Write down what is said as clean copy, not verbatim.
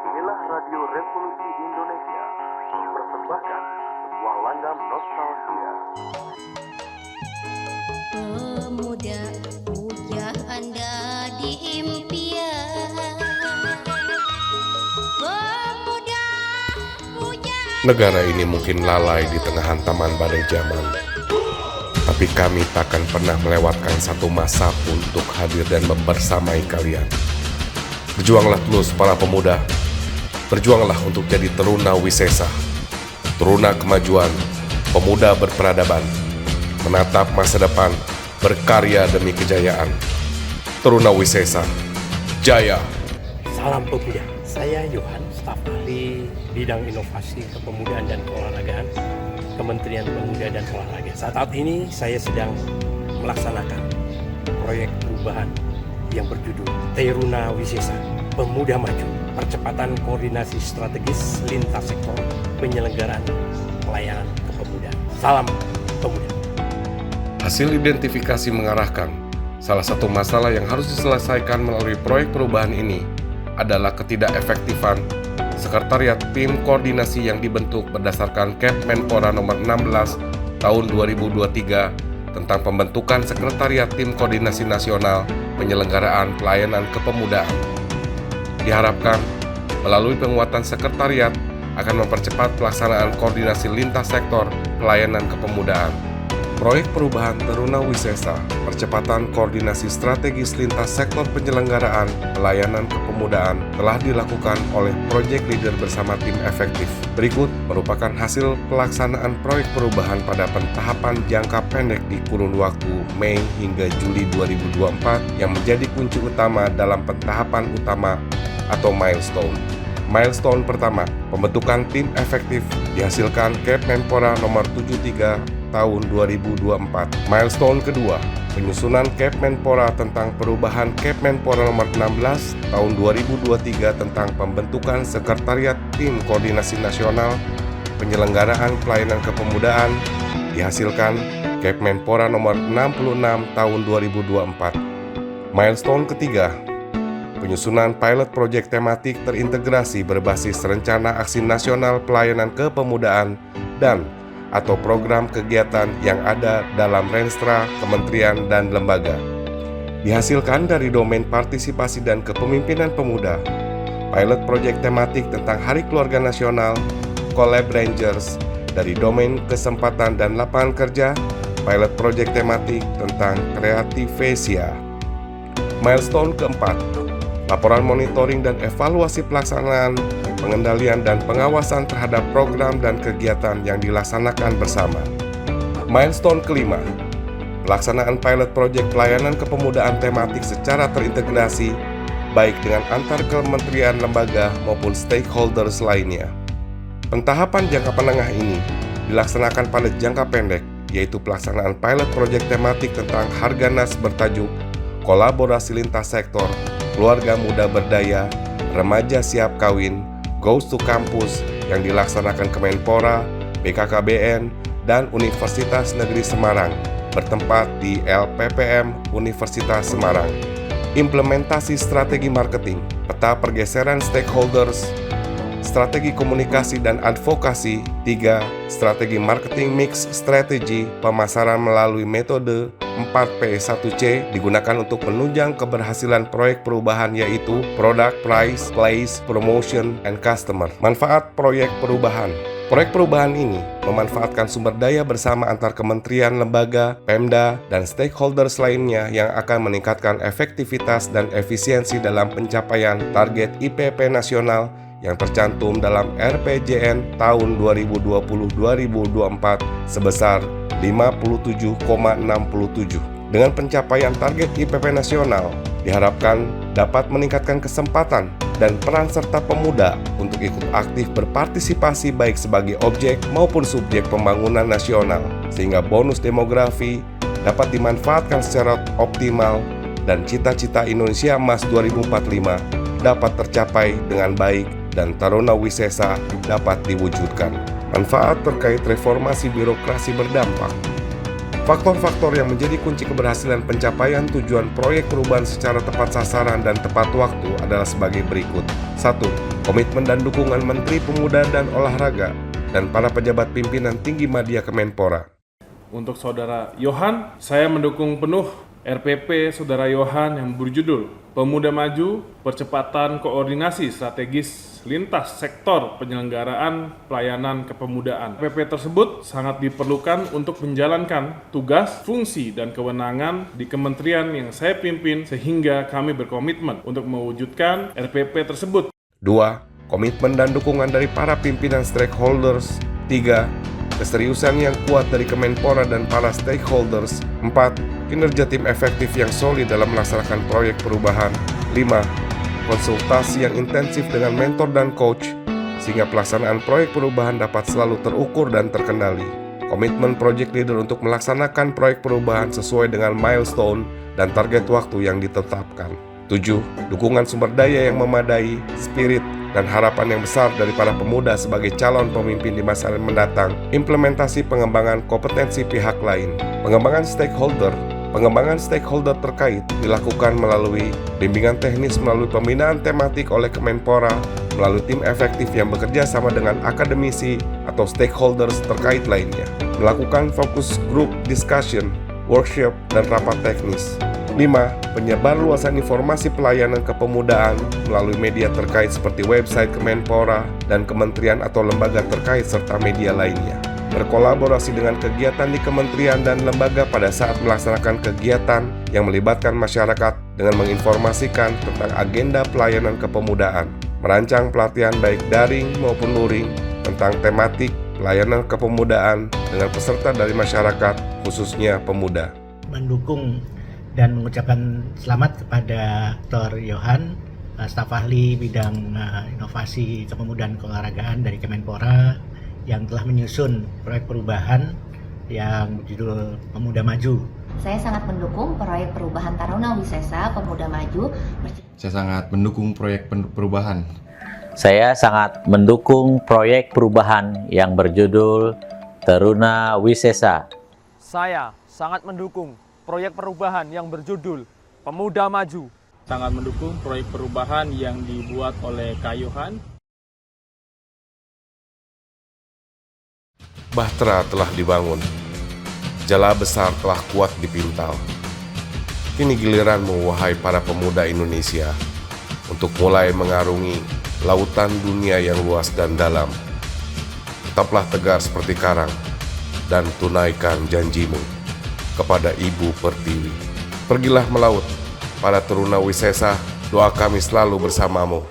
Inilah Radio Revolusi Indonesia mempersembahkan sebuah langgam nostalgia. Pemuda pujaan di impian. Pemuda pujaan. Negara ini mungkin lalai di tengah hantaman badai zaman, tapi kami takkan pernah melewatkan satu masa pun untuk hadir dan membersamai kalian. Berjuanglah terus para pemuda, berjuanglah untuk jadi teruna wisesa, teruna kemajuan, pemuda berperadaban, menatap masa depan, berkarya demi kejayaan. Teruna wisesa, jaya! Salam pemuda, saya Yohan, staf ahli bidang inovasi kepemudaan dan keolahragaan Kementerian Pemuda dan Olahraga. Saat ini saya sedang melaksanakan proyek perubahan yang berjudul Teruna Wisesa, Pemuda Maju, percepatan koordinasi strategis lintas sektor penyelenggaraan pelayanan kepemudaan. Salam pemuda. Hasil identifikasi mengarahkan salah satu masalah yang harus diselesaikan melalui proyek perubahan ini adalah ketidakefektifan Sekretariat Tim Koordinasi yang dibentuk berdasarkan Kepmenpora nomor 16 tahun 2023 tentang pembentukan Sekretariat Tim Koordinasi Nasional Penyelenggaraan Pelayanan Kepemudaan. Diharapkan melalui penguatan sekretariat akan mempercepat pelaksanaan koordinasi lintas sektor pelayanan kepemudaan. Proyek perubahan Teruna Wisesa, percepatan koordinasi strategis lintas sektor penyelenggaraan pelayanan kepemudaan telah dilakukan oleh Project Leader bersama tim efektif. Berikut merupakan hasil pelaksanaan proyek perubahan pada pentahapan jangka pendek di kurun waktu Mei hingga Juli 2024 yang menjadi kunci utama dalam pentahapan utama atau milestone. Milestone pertama, pembentukan tim efektif dihasilkan Kepmenpora nomor 73 tahun 2024. Milestone kedua, penyusunan Kepmenpora tentang perubahan Kepmenpora nomor 16 tahun 2023 tentang pembentukan Sekretariat Tim Koordinasi Nasional Penyelenggaraan Pelayanan Kepemudaan dihasilkan Kepmenpora nomor 66 tahun 2024. Milestone ketiga, penyusunan pilot project tematik terintegrasi berbasis rencana aksi nasional pelayanan kepemudaan dan atau program kegiatan yang ada dalam Renstra, kementerian, dan lembaga. Dihasilkan dari domain partisipasi dan kepemimpinan pemuda, pilot project tematik tentang Hari Keluarga Nasional, Collab Rangers, dari domain kesempatan dan lapangan kerja, pilot project tematik tentang Kreativesia. Milestone keempat, laporan monitoring dan evaluasi pelaksanaan, pengendalian dan pengawasan terhadap program dan kegiatan yang dilaksanakan bersama. Milestone kelima, pelaksanaan pilot project pelayanan kepemudaan tematik secara terintegrasi, baik dengan antar kementerian, lembaga, maupun stakeholders lainnya. Pentahapan jangka menengah ini dilaksanakan pada jangka pendek, yaitu pelaksanaan pilot project tematik tentang Harganas bertajuk Kolaborasi Lintas Sektor, Keluarga Muda Berdaya, Remaja Siap Kawin, Goes to Campus yang dilaksanakan Kemenpora, BKKBN, dan Universitas Negeri Semarang bertempat di LPPM Universitas Semarang. Implementasi strategi marketing, peta pergeseran stakeholders, strategi komunikasi dan advokasi. 3. Strategi marketing mix strategi, pemasaran melalui metode 4P1C digunakan untuk menunjang keberhasilan proyek perubahan, yaitu Product, Price, Place, Promotion, and Customer. Manfaat proyek perubahan. Proyek perubahan ini memanfaatkan sumber daya bersama antar kementerian, lembaga, Pemda, dan stakeholders lainnya yang akan meningkatkan efektivitas dan efisiensi dalam pencapaian target IPP nasional yang tercantum dalam RPJN tahun 2020-2024 sebesar 57,67. Dengan pencapaian target IPP nasional, diharapkan dapat meningkatkan kesempatan dan peran serta pemuda untuk ikut aktif berpartisipasi baik sebagai objek maupun subjek pembangunan nasional, sehingga bonus demografi dapat dimanfaatkan secara optimal dan cita-cita Indonesia Emas 2045 dapat tercapai dengan baik dan Teruna Wisesa dapat diwujudkan. Manfaat terkait reformasi birokrasi berdampak. Faktor-faktor yang menjadi kunci keberhasilan pencapaian tujuan proyek perubahan secara tepat sasaran dan tepat waktu adalah sebagai berikut. 1. komitmen dan dukungan Menteri Pemuda dan Olahraga, dan para pejabat pimpinan tinggi media Kemenpora. Untuk Saudara Yohan, saya mendukung penuh RPP Saudara Yohan yang berjudul Pemuda Maju, Percepatan Koordinasi Strategis Lintas Sektor Penyelenggaraan Pelayanan Kepemudaan. RPP tersebut sangat diperlukan untuk menjalankan tugas, fungsi, dan kewenangan di kementerian yang saya pimpin sehingga kami berkomitmen untuk mewujudkan RPP tersebut. 2. Komitmen dan dukungan dari para pimpinan stakeholders. 3. Keseriusan yang kuat dari Kemenpora dan para stakeholders. 4. Kinerja tim efektif yang solid dalam melaksanakan proyek perubahan. 5. Konsultasi yang intensif dengan mentor dan coach, sehingga pelaksanaan proyek perubahan dapat selalu terukur dan terkendali. Komitmen project leader untuk melaksanakan proyek perubahan sesuai dengan milestone dan target waktu yang ditetapkan. 7. Dukungan sumber daya yang memadai, spirit, dan harapan yang besar dari para pemuda sebagai calon pemimpin di masa mendatang. Implementasi pengembangan kompetensi pihak lain. Pengembangan stakeholder terkait dilakukan melalui bimbingan teknis melalui pembinaan tematik oleh Kemenpora, melalui tim efektif yang bekerja sama dengan akademisi atau stakeholders terkait lainnya. Melakukan fokus group discussion, workshop, dan rapat teknis. 5. Penyebarluasan informasi pelayanan kepemudaan melalui media terkait seperti website Kemenpora dan kementerian atau lembaga terkait serta media lainnya. Berkolaborasi dengan kegiatan di kementerian dan lembaga pada saat melaksanakan kegiatan yang melibatkan masyarakat dengan menginformasikan tentang agenda pelayanan kepemudaan. Merancang pelatihan baik daring maupun luring tentang tematik pelayanan kepemudaan dengan peserta dari masyarakat, khususnya pemuda. Mendukung dan mengucapkan selamat kepada Dr. Yohan, staf ahli bidang inovasi kepemudaan keolahragaan dari Kemenpora yang telah menyusun proyek perubahan yang berjudul Pemuda Maju. Saya sangat mendukung proyek perubahan Taruna Wisesa Pemuda Maju. Saya sangat mendukung proyek perubahan. Saya sangat mendukung proyek perubahan yang berjudul Taruna Wisesa. Saya sangat mendukung proyek perubahan yang berjudul Pemuda Maju. Sangat mendukung proyek perubahan yang dibuat oleh Kak Yohan. Bahtera telah dibangun, jala besar telah kuat dipintal. Kini giliranmu, wahai para pemuda Indonesia, untuk mulai mengarungi lautan dunia yang luas dan dalam. Tetaplah tegar seperti karang dan tunaikan janjimu kepada Ibu Pertiwi. Pergilah melaut, para Taruna Wisesa, doa kami selalu bersamamu.